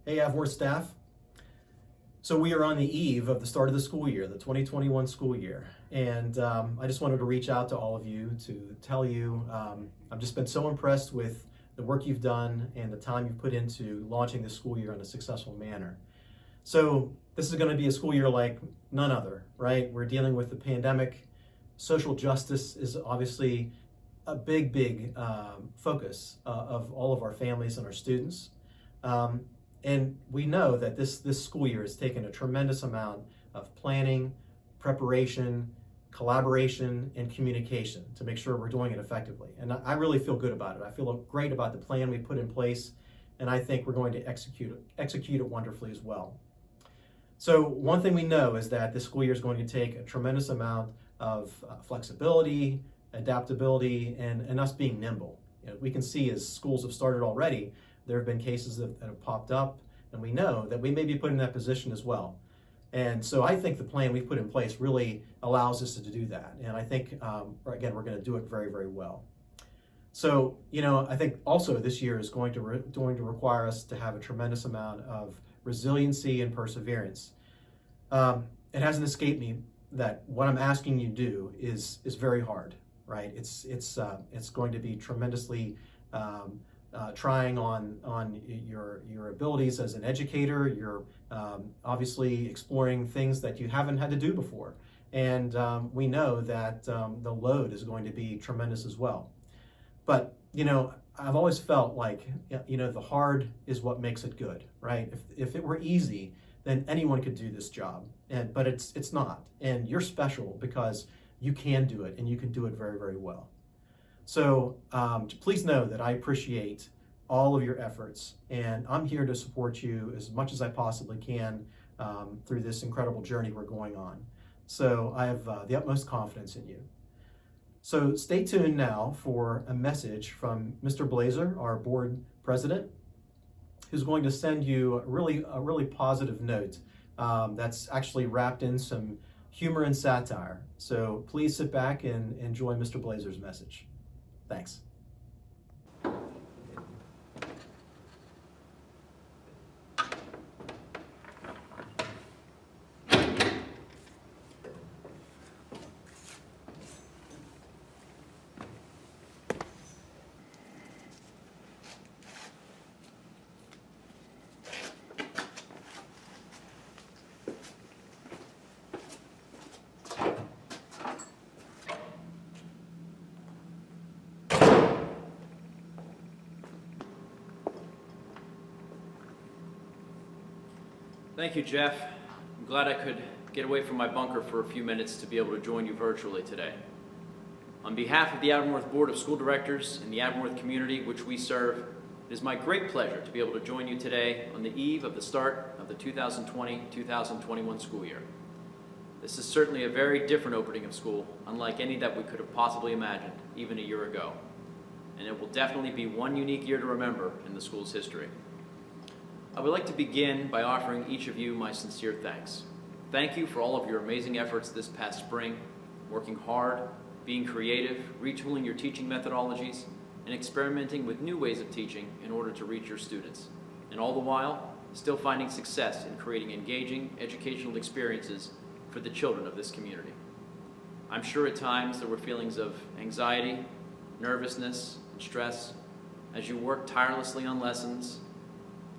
Hey, Avworth staff. So we are on the eve of the start of the school year, the 2021 school year. And I just wanted to reach out to all of you to tell you I've just been so impressed with the work you've done and the time you've put into launching this school year in a successful manner. So this is going to be a school year like none other, right? We're dealing with the pandemic. Social justice is obviously a big focus of all of our families and our students. And we know that this school year has taken a tremendous amount of planning, preparation, collaboration, and communication to make sure we're doing it effectively. And I really feel good about it. I feel great about the plan we put in place, and I think we're going to execute it wonderfully as well. So one thing we know is that this school year is going to take a tremendous amount of flexibility, adaptability, and us being nimble. You know, we can see as schools have started already, there have been cases that have popped up, and we know that we may be put in that position as well. And so I think the plan we've put in place really allows us to do that. And I think, again, we're going to do it very well. So, you know, I think also this year is going to require us to have a tremendous amount of resiliency and perseverance. It hasn't escaped me that what I'm asking you to do is very hard, right? It's going to be tremendously trying on your abilities as an educator. You're obviously exploring things that you haven't had to do before. And we know that the load is going to be tremendous as well. But, you know, I've always felt like, you know, the hard is what makes it good, right? If it were easy, then anyone could do this job. But it's not. And you're special because you can do it, and you can do it very well. So please know that I appreciate all of your efforts, and I'm here to support you as much as I possibly can through this incredible journey we're going on. So I have the utmost confidence in you. So stay tuned now for a message from Mr. Blazer, our board president, who's going to send you a really positive note that's actually wrapped in some humor and satire. So please sit back and enjoy Mr. Blazer's message. Thanks. Thank you, Jeff. I'm glad I could get away from my bunker for a few minutes to be able to join you virtually today. On behalf of the Avonworth Board of School Directors and the Avonworth community which we serve, it is my great pleasure to be able to join you today on the eve of the start of the 2020-2021 school year. This is certainly a very different opening of school, unlike any that we could have possibly imagined even a year ago. And it will definitely be one unique year to remember in the school's history. I would like to begin by offering each of you my sincere thanks. Thank you for all of your amazing efforts this past spring, working hard, being creative, retooling your teaching methodologies, and experimenting with new ways of teaching in order to reach your students. And all the while, still finding success in creating engaging educational experiences for the children of this community. I'm sure at times there were feelings of anxiety, nervousness, and stress as you worked tirelessly on lessons,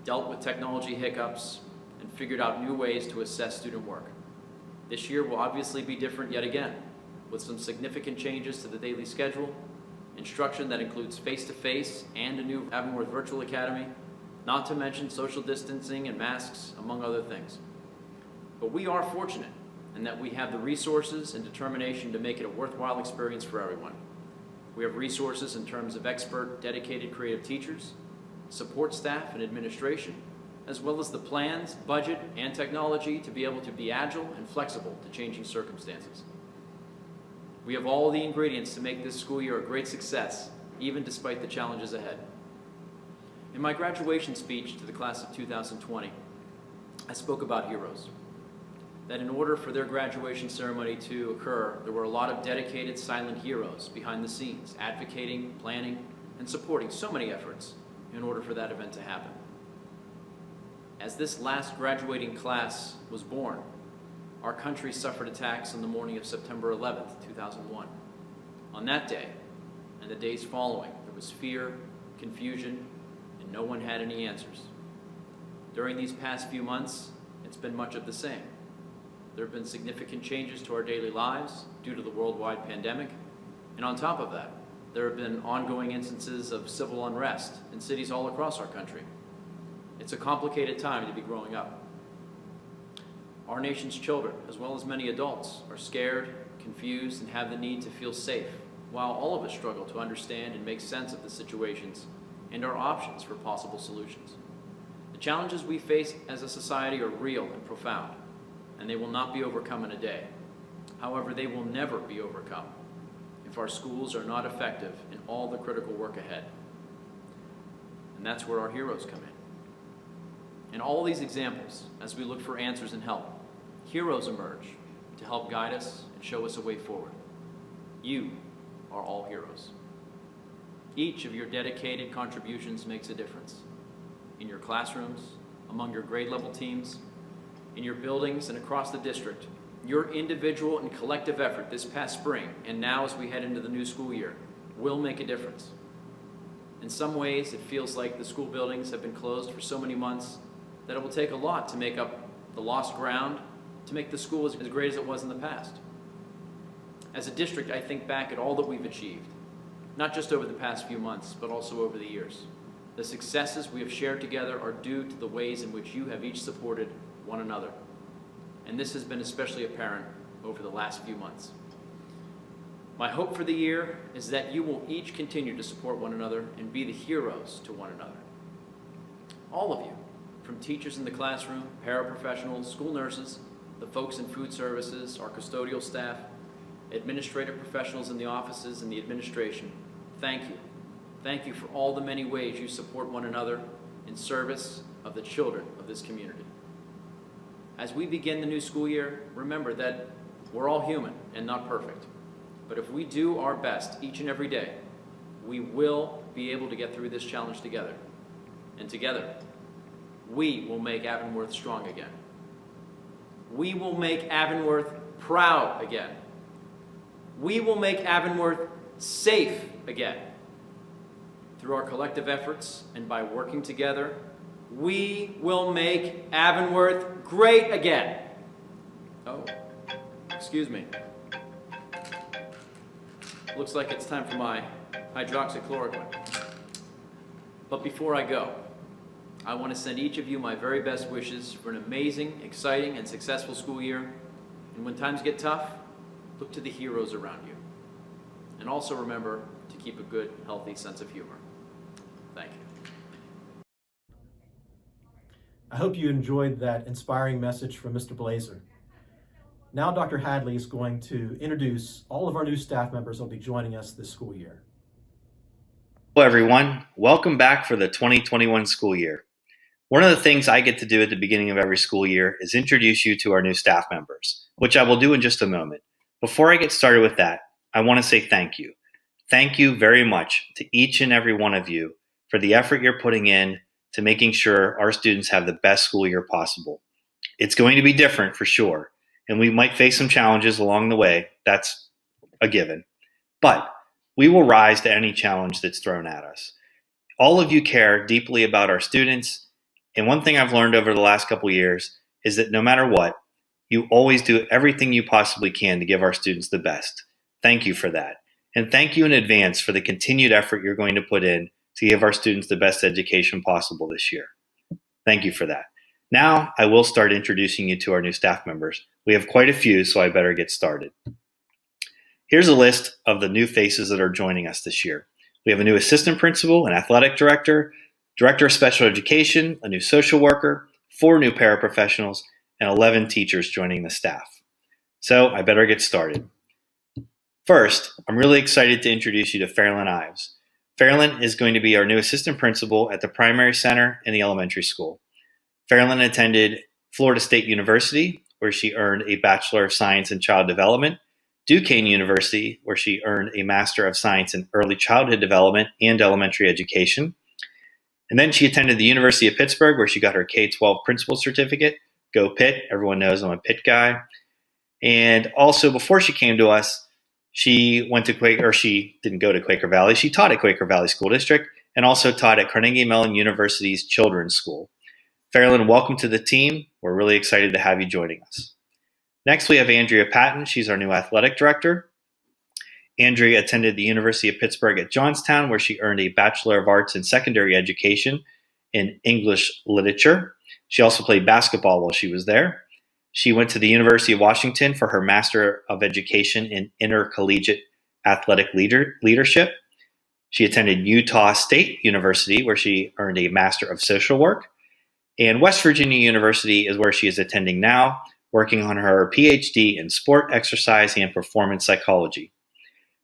dealt with technology hiccups, and figured out new ways to assess student work. This year will obviously be different yet again, with some significant changes to the daily schedule, instruction that includes face-to-face and a new Avonworth Virtual Academy, not to mention social distancing and masks, among other things. But we are fortunate in that we have the resources and determination to make it a worthwhile experience for everyone. We have resources in terms of expert, dedicated creative teachers, support staff and administration, as well as the plans, budget, and technology to be able to be agile and flexible to changing circumstances. We have all the ingredients to make this school year a great success, even despite the challenges ahead. In my graduation speech to the class of 2020, I spoke about heroes. That in order for their graduation ceremony to occur, there were a lot of dedicated silent heroes behind the scenes, advocating, planning, and supporting so many efforts in order for that event to happen. As this last graduating class was born, our country suffered attacks on the morning of September 11th, 2001. On that day, and the days following, there was fear, confusion, and no one had any answers. During these past few months, it's been much of the same. There have been significant changes to our daily lives due to the worldwide pandemic, and on top of that, there have been ongoing instances of civil unrest in cities all across our country. It's a complicated time to be growing up. Our nation's children, as well as many adults, are scared, confused, and have the need to feel safe, while all of us struggle to understand and make sense of the situations and our options for possible solutions. The challenges we face as a society are real and profound, and they will not be overcome in a day. However, they will never be overcome if our schools are not effective in all the critical work ahead. And that's where our heroes come in. In all these examples, as we look for answers and help, heroes emerge to help guide us and show us a way forward. You are all heroes. Each of your dedicated contributions makes a difference. In your classrooms, among your grade level teams, in your buildings and across the district, your individual and collective effort this past spring and now as we head into the new school year will make a difference. In some ways, it feels like the school buildings have been closed for so many months that it will take a lot to make up the lost ground, to make the school as great as it was in the past. As a district, I think back at all that we've achieved, not just over the past few months, but also over the years. The successes we have shared together are due to the ways in which you have each supported one another. And this has been especially apparent over the last few months. My hope for the year is that you will each continue to support one another and be the heroes to one another. All of you, from teachers in the classroom, paraprofessionals, school nurses, the folks in food services, our custodial staff, administrative professionals in the offices and the administration, thank you. Thank you for all the many ways you support one another in service of the children of this community. As we begin the new school year, remember that we're all human and not perfect. But if we do our best each and every day, we will be able to get through this challenge together. And together, we will make Avonworth strong again. We will make Avonworth proud again. We will make Avonworth safe again. Through our collective efforts and by working together, we will make Avonworth great again. Oh, excuse me. Looks like it's time for my hydroxychloroquine. But before I go, I want to send each of you my very best wishes for an amazing, exciting, and successful school year. And when times get tough, look to the heroes around you. And also remember to keep a good, healthy sense of humor. Thank you. I hope you enjoyed that inspiring message from Mr. Blazer. Now Dr. Hadley is going to introduce all of our new staff members who will be joining us this school year. Hello everyone, welcome back for the 2021 school year. One of the things I get to do at the beginning of every school year is introduce you to our new staff members, which I will do in just a moment. Before I get started with that, I want to say thank you. Thank you very much to each and every one of you for the effort you're putting in to making sure our students have the best school year possible. It's going to be different for sure, and we might face some challenges along the way. That's a given. But we will rise to any challenge that's thrown at us. All of you care deeply about our students, and one thing I've learned over the last couple of years is that no matter what, you always do everything you possibly can to give our students the best. Thank you for that. And thank you in advance for the continued effort you're going to put in to give our students the best education possible this year. Thank you for that. Now I will start introducing you to our new staff members. We have quite a few, so I better get started. Here's a list of the new faces that are joining us this year. We have a new assistant principal, an athletic director, director of special education, a new social worker, 4 new paraprofessionals, and 11 teachers joining the staff. So I better get started. First, I'm really excited to introduce you to Fairlyn Ives. Fairlyn is going to be our new assistant principal at the primary center and the elementary school. Fairlyn attended Florida State University, where she earned a Bachelor of Science in Child Development, Duquesne University, where she earned a Master of Science in Early Childhood Development and Elementary Education. And then she attended the University of Pittsburgh, where she got her K-12 principal certificate. Go Pitt. Everyone knows I'm a Pitt guy. And also, before she came to us, she went to she didn't go to Quaker Valley. She taught at Quaker Valley School District and also taught at Carnegie Mellon University's Children's School. Fairlyn, welcome to the team. We're really excited to have you joining us. Next, we have Andrea Patton. She's our new athletic director. Andrea attended the University of Pittsburgh at Johnstown, where she earned a Bachelor of Arts in Secondary Education in English Literature. She also played basketball while she was there. She went to the University of Washington for her Master of Education in Intercollegiate Athletic Leadership. She attended Utah State University, where she earned a Master of Social Work. And West Virginia University is where she is attending now, working on her PhD in Sport, Exercise, and Performance Psychology.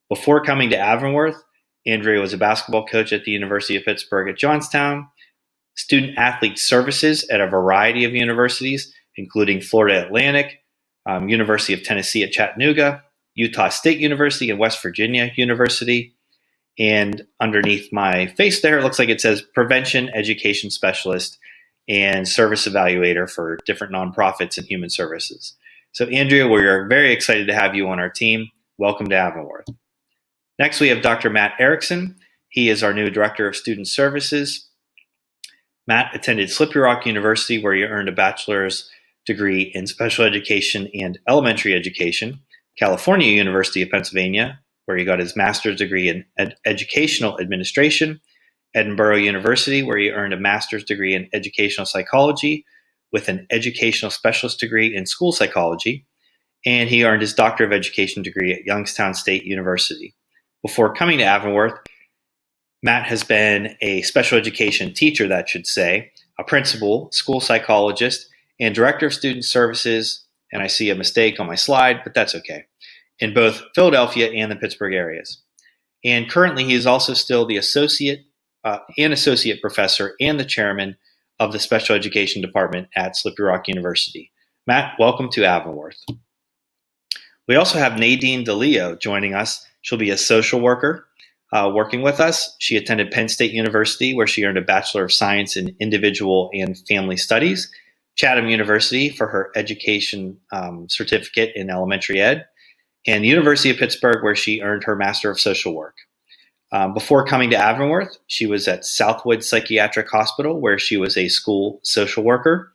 Before coming to Avonworth, Andrea was a basketball coach at the University of Pittsburgh at Johnstown, student athlete services at a variety of universities, including Florida Atlantic, University of Tennessee at Chattanooga, Utah State University, and West Virginia University. And underneath my face there, it looks like it says Prevention Education Specialist and Service Evaluator for different nonprofits and human services. So Andrea, we're very excited to have you on our team. Welcome to Avonworth. Next, we have Dr. Matt Erickson. He is our new Director of Student Services. Matt attended Slippery Rock University, where he earned a bachelor's degree in special education and elementary education, California University of Pennsylvania, where he got his master's degree in educational administration, Edinburgh University, where he earned a master's degree in educational psychology with an educational specialist degree in school psychology, and he earned his Doctor of Education degree at Youngstown State University. Before coming to Avonworth, Matt has been a special education teacher, that should say, a principal, school psychologist, and director of student services, and I see a mistake on my slide, but that's okay, in both Philadelphia and the Pittsburgh areas. And currently, he is also still the associate professor and the chairman of the special education department at Slippery Rock University. Matt, welcome to Avonworth. We also have Nadine DeLeo joining us. She'll be a social worker working with us. She attended Penn State University, where she earned a Bachelor of Science in Individual and Family Studies, Chatham University for her education certificate in elementary ed, and the University of Pittsburgh, where she earned her Master of Social Work. Before coming to Avonworth, she was at Southwood Psychiatric Hospital, where she was a school social worker.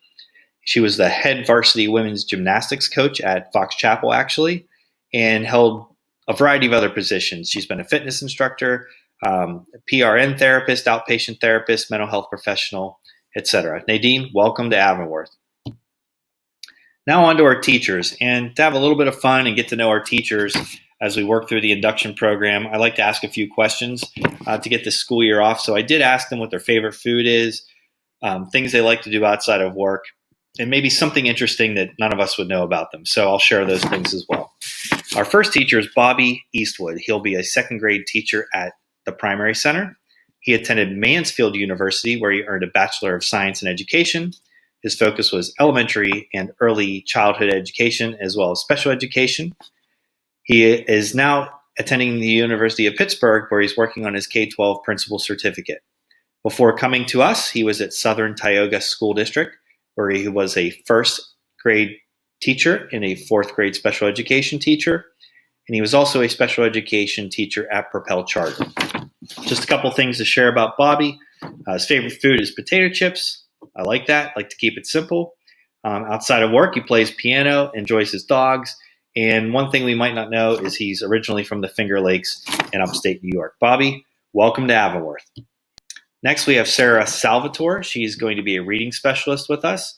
She was the head varsity women's gymnastics coach at Fox Chapel, actually, and held a variety of other positions. She's been a fitness instructor, PRN therapist, outpatient therapist, mental health professional, etc. Nadine, welcome to Avonworth. Now on to our teachers. And to have a little bit of fun and get to know our teachers as we work through the induction program, I like to ask a few questions to get the school year off. So I did ask them what their favorite food is, things they like to do outside of work, and maybe something interesting that none of us would know about them. So I'll share those things as well. Our first teacher is Bobby Eastwood. He'll be a second grade teacher at the primary center. He attended Mansfield University, where he earned a Bachelor of Science in Education. His focus was elementary and early childhood education, as well as special education. He is now attending the University of Pittsburgh, where he's working on his K-12 principal certificate. Before coming to us, he was at Southern Tioga School District, where he was a first grade teacher and a fourth grade special education teacher. And he was also a special education teacher at Propel Charter. Just a couple things to share about Bobby. His favorite food is potato chips. I like that. Like to keep it simple. Outside of work, he plays piano, enjoys his dogs. And one thing we might not know is he's originally from the Finger Lakes in upstate New York. Bobby, welcome to Avonworth. Next, we have Sarah Salvatore. She's going to be a reading specialist with us.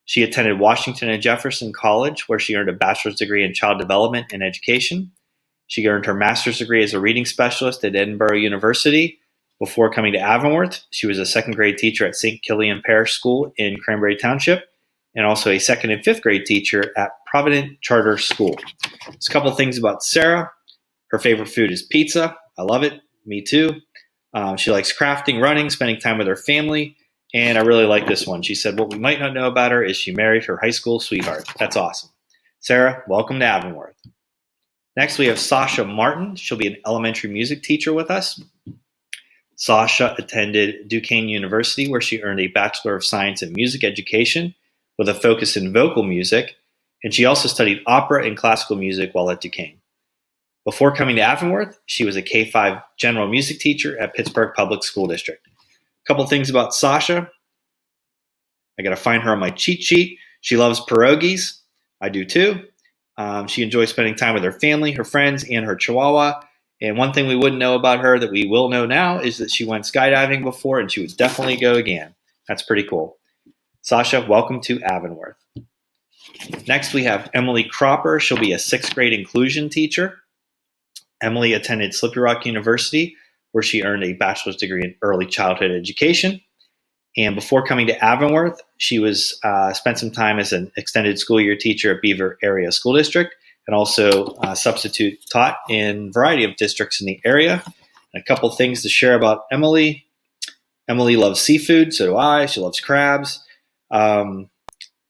She attended Washington and Jefferson College, where she earned a bachelor's degree in child development and education. She earned her master's degree as a reading specialist at Edinburgh University. Before coming to Avonworth, she was a second grade teacher at St. Kilian Parish School in Cranberry Township, and also a second and fifth grade teacher at Provident Charter School. Just a couple of things about Sarah. Her favorite food is pizza. I love it. Me too. She likes crafting, running, spending time with her family. And I really like this one. She said, what we might not know about her is she married her high school sweetheart. That's awesome. Sarah, welcome to Avonworth. Next, we have Sasha Martin. She'll be an elementary music teacher with us. Sasha attended Duquesne University, where she earned a Bachelor of Science in Music Education with a focus in vocal music, and she also studied opera and classical music while at Duquesne. Before coming to Avonworth, she was a K-5 general music teacher at Pittsburgh Public School District. A couple things about Sasha. I got to find her on my cheat sheet. She loves pierogies. I do too. She enjoys spending time with her family, her friends, and her chihuahua. And one thing we wouldn't know about her that we will know now is that she went skydiving before, and she would definitely go again. That's pretty cool. Sasha, welcome to Avonworth. Next, we have Emily Cropper. She'll be a 6th grade inclusion teacher. Emily attended Slippery Rock University, where she earned a bachelor's degree in early childhood education. And before coming to Avonworth, she spent some time as an extended school year teacher at Beaver Area School District, and also substitute taught in a variety of districts in the area. And a couple things to share about Emily. Emily loves seafood, so do I. She loves crabs.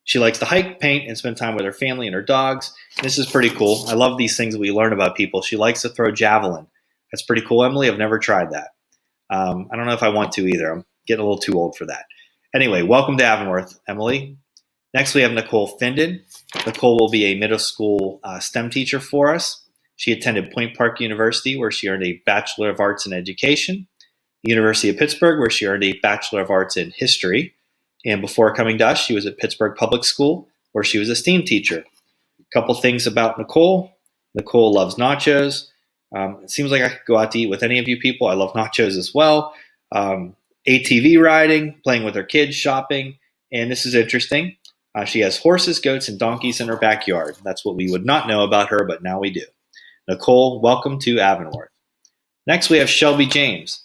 She likes to hike, paint, and spend time with her family and her dogs. This is pretty cool. I love these things we learn about people. She likes to throw javelin. That's pretty cool, Emily. I've never tried that. I don't know if I want to either. I'm getting a little too old for that. Anyway, welcome to Avonworth, Emily. Next, we have Nicole Finden. Nicole will be a middle school STEM teacher for us. She attended Point Park University, where she earned a Bachelor of Arts in Education, the University of Pittsburgh, where she earned a Bachelor of Arts in History. And before coming to us, she was at Pittsburgh Public School, where she was a STEAM teacher. A couple things about Nicole. Nicole loves nachos. It seems like I could go out to eat with any of you people. I love nachos as well. ATV riding, playing with her kids, shopping. And this is interesting. She has horses, goats, and donkeys in her backyard. That's what we would not know about her, but now we do. Nicole, welcome to Avonworth. Next, we have Shelby James.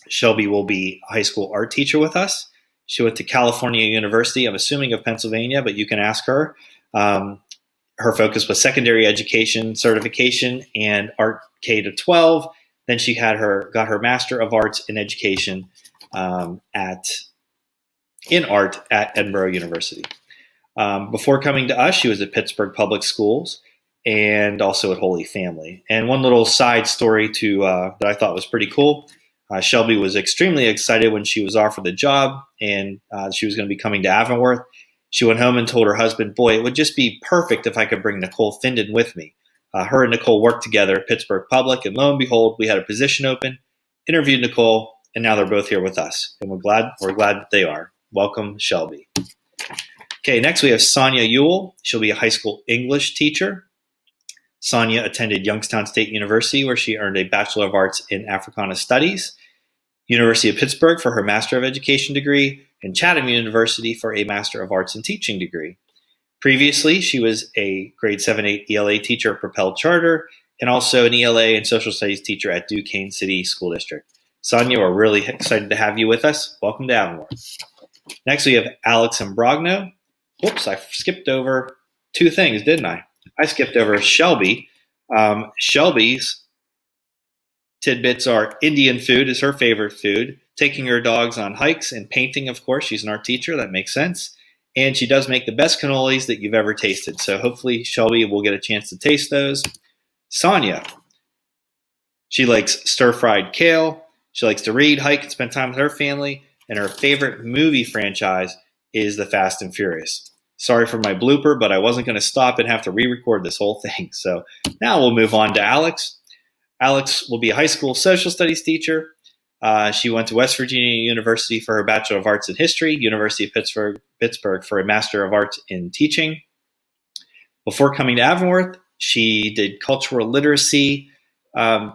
Shelby will be a high school art teacher with us. She went to California University, I'm assuming of Pennsylvania, but you can ask her. Her focus was secondary education, certification, and art K-12. Then she got her Master of Arts in Education in art at Edinburgh University. Before coming to us, she was at Pittsburgh Public Schools and also at Holy Family. And one little side story that I thought was pretty cool. Shelby was extremely excited when she was offered the job and she was going to be coming to Avonworth. She went home and told her husband, boy, it would just be perfect if I could bring Nicole Finden with me. Her and Nicole worked together at Pittsburgh Public, and lo and behold, we had a position open, interviewed Nicole, and now they're both here with us. And we're glad that they are. Welcome, Shelby. Okay, next we have Sonia Ewell. She'll be a high school English teacher. Sonia attended Youngstown State University, where she earned a Bachelor of Arts in Africana Studies, University of Pittsburgh for her Master of Education degree, and Chatham University for a Master of Arts in Teaching degree. Previously, she was a grade 7-8 ELA teacher at Propel Charter, and also an ELA and social studies teacher at Duquesne City School District. Sonia, we're really excited to have you with us. Welcome to Avonworth. Next, we have Alex Imbrogno. Whoops, I skipped over 2 things, didn't I? I skipped over Shelby. Shelby's tidbits are Indian food is her favorite food, taking her dogs on hikes, and painting, of course. She's an art teacher. That makes sense. And she does make the best cannolis that you've ever tasted. So hopefully Shelby will get a chance to taste those. Sonia, she likes stir-fried kale. She likes to read, hike, and spend time with her family. And her favorite movie franchise is The Fast and Furious. Sorry for my blooper, but I wasn't going to stop and have to re-record this whole thing. So now we'll move on to Alex. Alex will be a high school social studies teacher. She went to West Virginia University for her Bachelor of Arts in History, University of Pittsburgh for a Master of Arts in Teaching. Before coming to Avonworth, she did cultural literacy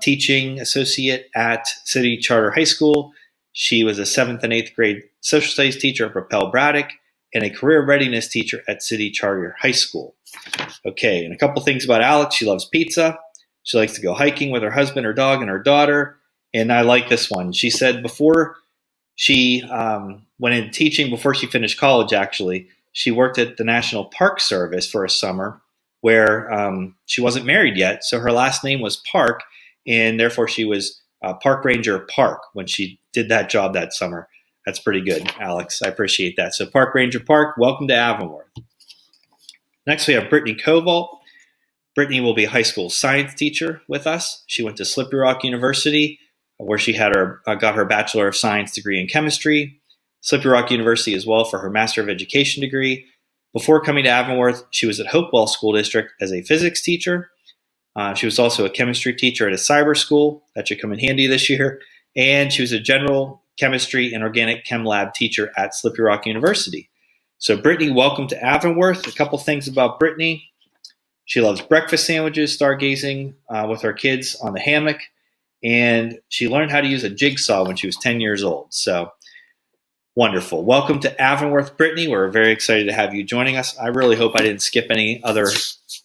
teaching associate at City Charter High School. She was a 7th and 8th grade social studies teacher at Propel Braddock and a career readiness teacher at City Charter High School. Okay, and a couple things about Alex. She loves pizza. She likes to go hiking with her husband, her dog, and her daughter. And I like this one. She said before she went into teaching, before she finished college, actually, she worked at the National Park Service for a summer where she wasn't married yet. So her last name was Park, and therefore she was Park Ranger Park when she did that job that summer. That's pretty good, Alex. I appreciate that. So Park Ranger Park, welcome to Avonworth. Next, we have Brittany Koval. Brittany will be a high school science teacher with us. She went to Slippery Rock University, where she had got her Bachelor of Science degree in chemistry, Slippery Rock University as well for her Master of Education degree. Before coming to Avonworth, she was at Hopewell School District as a physics teacher. She was also a chemistry teacher at a cyber school. That should come in handy this year. And she was a general chemistry and organic chem lab teacher at Slippery Rock University. So Brittany, welcome to Avonworth. A couple things about Brittany. She loves breakfast sandwiches, stargazing with her kids on the hammock, and she learned how to use a jigsaw when she was 10 years old. So wonderful. Welcome to Avonworth, Brittany. We're very excited to have you joining us. I really hope I didn't skip any other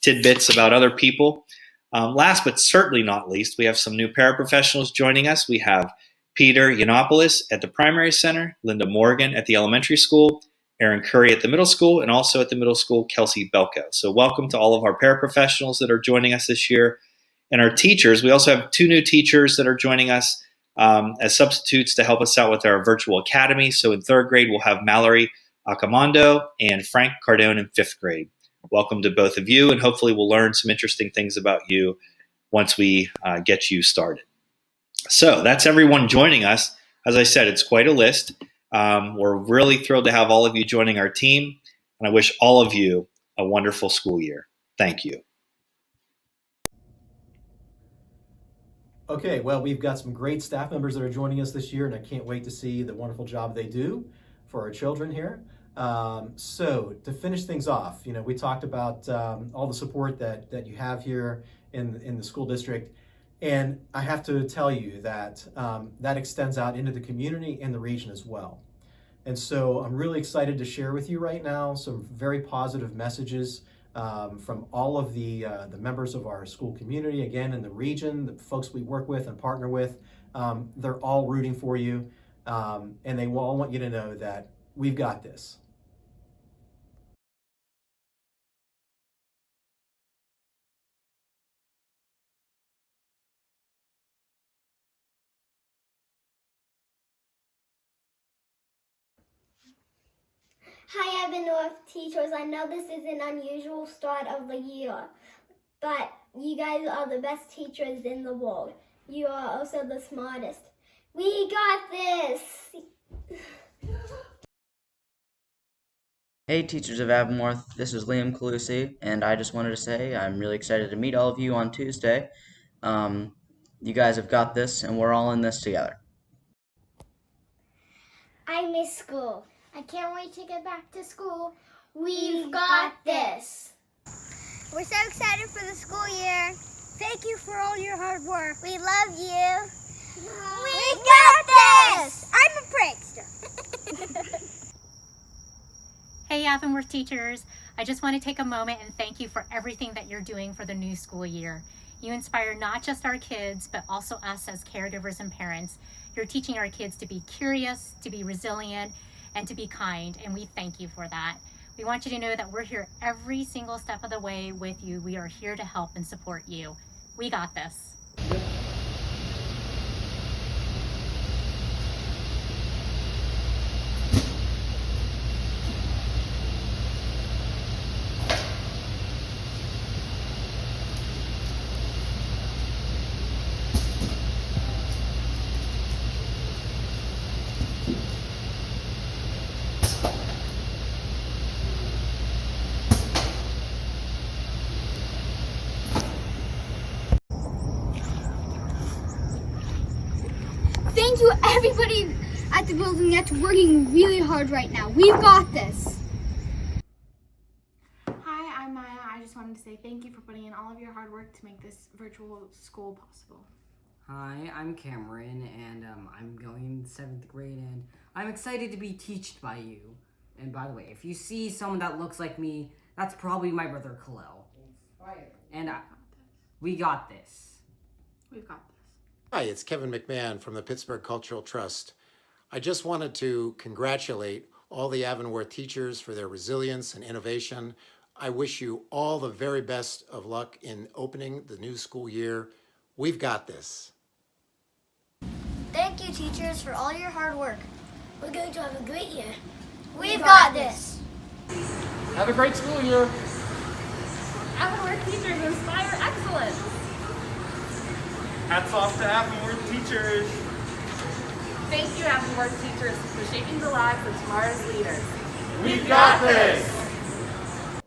tidbits about other people. Last but certainly not least, we have some new paraprofessionals joining us. We have Peter Yiannopoulos at the primary center, Linda Morgan at the elementary school, Aaron Curry at the middle school, and also at the middle school, Kelsey Belko. So welcome to all of our paraprofessionals that are joining us this year. And our teachers, we also have 2 new teachers that are joining us as substitutes to help us out with our virtual academy. So in 3rd grade, we'll have Mallory Acamando and Frank Cardone in 5th grade. Welcome to both of you, and hopefully we'll learn some interesting things about you once we get you started. So that's everyone joining us. As I said, it's quite a list. We're really thrilled to have all of you joining our team, and I wish all of you a wonderful school year. Thank you. Okay, well, we've got some great staff members that are joining us this year, and I can't wait to see the wonderful job they do for our children here. So to finish things off, we talked about all the support that you have here in the school district, and I have to tell you that that extends out into the community and the region as well. And so I'm really excited to share with you right now some very positive messages from all of the members of our school community, again, in the region, the folks we work with and partner with. They're all rooting for you, and they all want you to know that we've got this. Hi, Avonworth teachers. I know this is an unusual start of the year, but you guys are the best teachers in the world. You are also the smartest. We got this! Hey teachers of Avonworth, this is Liam Calusi, and I just wanted to say I'm really excited to meet all of you on Tuesday. You guys have got this, and we're all in this together. I miss school. I can't wait to get back to school. We've got this. We're so excited for the school year. Thank you for all your hard work. We love you. We got this! I'm a prankster. Hey Avonworth teachers, I just want to take a moment and thank you for everything that you're doing for the new school year. You inspire not just our kids, but also us as caregivers and parents. You're teaching our kids to be curious, to be resilient, and to be kind, and we thank you for that. We want you to know that we're here every single step of the way with you. We are here to help and support you. We got this. Thank you, everybody at the building that's working really hard right now. We've got this. Hi, I'm Maya. I just wanted to say thank you for putting in all of your hard work to make this virtual school possible. Hi, I'm Cameron, and I'm going 7th grade, and I'm excited to be taught by you. And by the way, if you see someone that looks like me, that's probably my brother Khalil. And we got this. We've got this. Hi, it's Kevin McMahon from the Pittsburgh Cultural Trust. I just wanted to congratulate all the Avonworth teachers for their resilience and innovation. I wish you all the very best of luck in opening the new school year. We've got this. Thank you, teachers, for all your hard work. We're going to have a great year. We've got this. Have a great school year. Avonworth teachers inspire excellence. Hats off to Avonworth teachers. Thank you, Avonworth teachers, for shaping the lives of tomorrow's leaders. We've got this.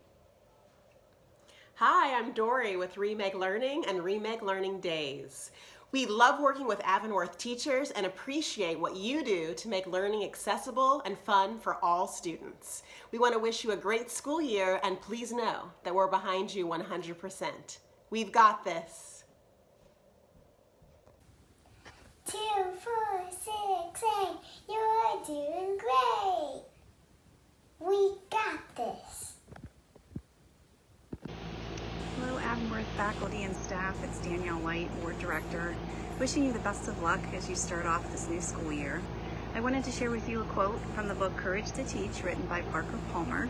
Hi, I'm Dory with Remake Learning and Remake Learning Days. We love working with Avonworth teachers and appreciate what you do to make learning accessible and fun for all students. We want to wish you a great school year, and please know that we're behind you 100%. We've got this. 2, 4, 6, 8, you're doing great. We got this. Hello, Avonworth faculty and staff. It's Danielle White, Board Director, wishing you the best of luck as you start off this new school year. I wanted to share with you a quote from the book Courage to Teach, written by Parker Palmer.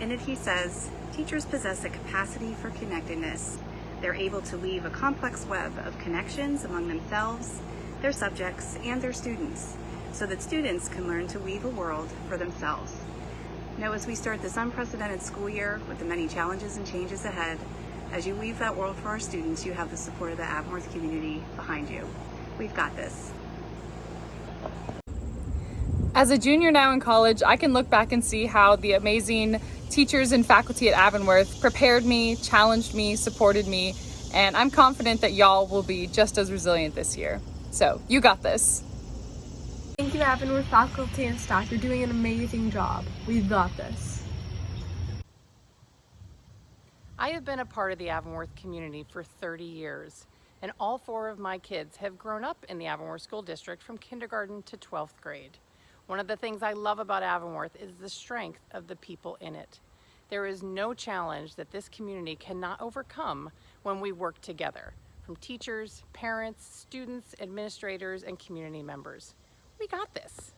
In it he says, "Teachers possess a capacity for connectedness. They're able to weave a complex web of connections among themselves, their subjects, and their students, so that students can learn to weave a world for themselves." Now, as we start this unprecedented school year with the many challenges and changes ahead, as you weave that world for our students, you have the support of the Avonworth community behind you. We've got this. As a junior now in college, I can look back and see how the amazing teachers and faculty at Avonworth prepared me, challenged me, supported me, and I'm confident that y'all will be just as resilient this year. So, you got this. Thank you, Avonworth faculty and staff. You're doing an amazing job. We've got this. I have been a part of the Avonworth community for 30 years, and all 4 of my kids have grown up in the Avonworth School District from kindergarten to 12th grade. One of the things I love about Avonworth is the strength of the people in it. There is no challenge that this community cannot overcome when we work together, from teachers, parents, students, administrators, and community members. We got this.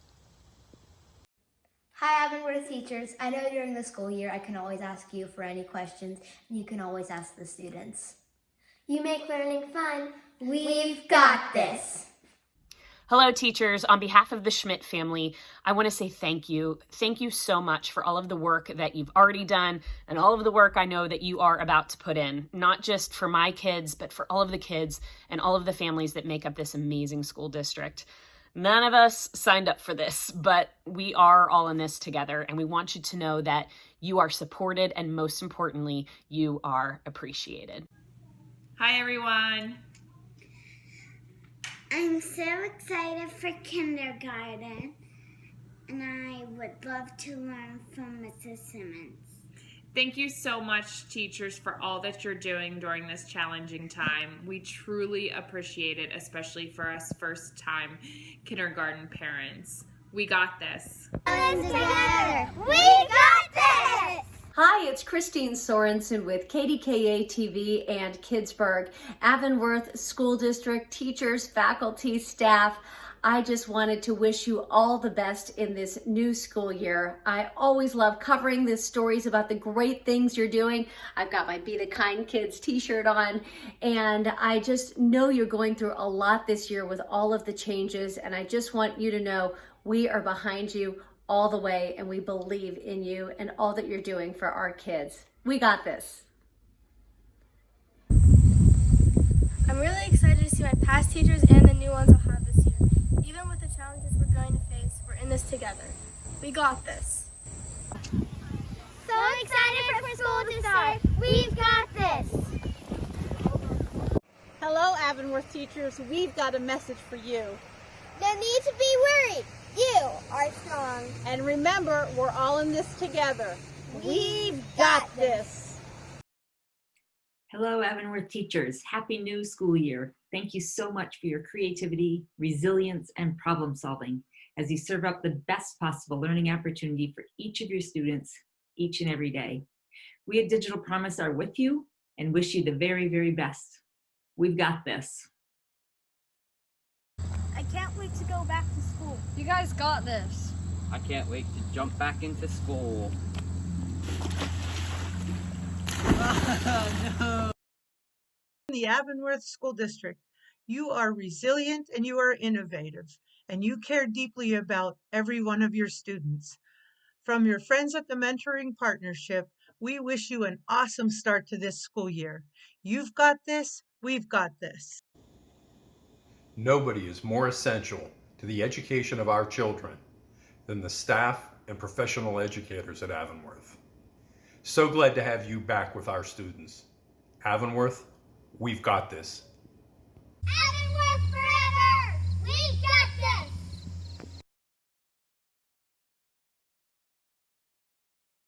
Hi, Avonworth teachers. I know during the school year I can always ask you for any questions, and you can always ask the students. You make learning fun. We've got this. Hello, teachers. On behalf of the Schmidt family, I want to say thank you. Thank you so much for all of the work that you've already done and all of the work I know that you are about to put in, not just for my kids, but for all of the kids and all of the families that make up this amazing school district. None of us signed up for this, but we are all in this together, and we want you to know that you are supported, and most importantly, you are appreciated. Hi, everyone. I'm so excited for kindergarten, and I would love to learn from Mrs. Simmons. Thank you so much, teachers, for all that you're doing during this challenging time. We truly appreciate it, especially for us first-time kindergarten parents. We got this. Together, we got this! Hi, it's Christine Sorensen with KDKA TV and Kidsburg, Avonworth School District, teachers, faculty, staff. I just wanted to wish you all the best in this new school year. I always love covering the stories about the great things you're doing. I've got my Be the Kind Kids t-shirt on, and I just know you're going through a lot this year with all of the changes, and I just want you to know we are behind you all the way, and we believe in you and all that you're doing for our kids. We got this. I'm really excited to see my past teachers and the new ones I'll have this year. Even with the challenges we're going to face, we're in this together. We got this. So excited for school to start. We've got this. Hello, Avonworth teachers. We've got a message for you. No need to be worried. You are strong. And remember, we're all in this together. We've got this. Hello, Avonworth teachers. Happy new school year. Thank you so much for your creativity, resilience, and problem solving as you serve up the best possible learning opportunity for each of your students each and every day. We at Digital Promise are with you and wish you the very, very best. We've got this. I can't wait to go back to school. You guys got this. I can't wait to jump back into school. In the Avonworth School District, you are resilient and you are innovative, and you care deeply about every one of your students. From your friends at the Mentoring Partnership, we wish you an awesome start to this school year. You've got this, we've got this. Nobody is more essential to the education of our children than the staff and professional educators at Avonworth. So glad to have you back with our students. Avonworth, we've got this.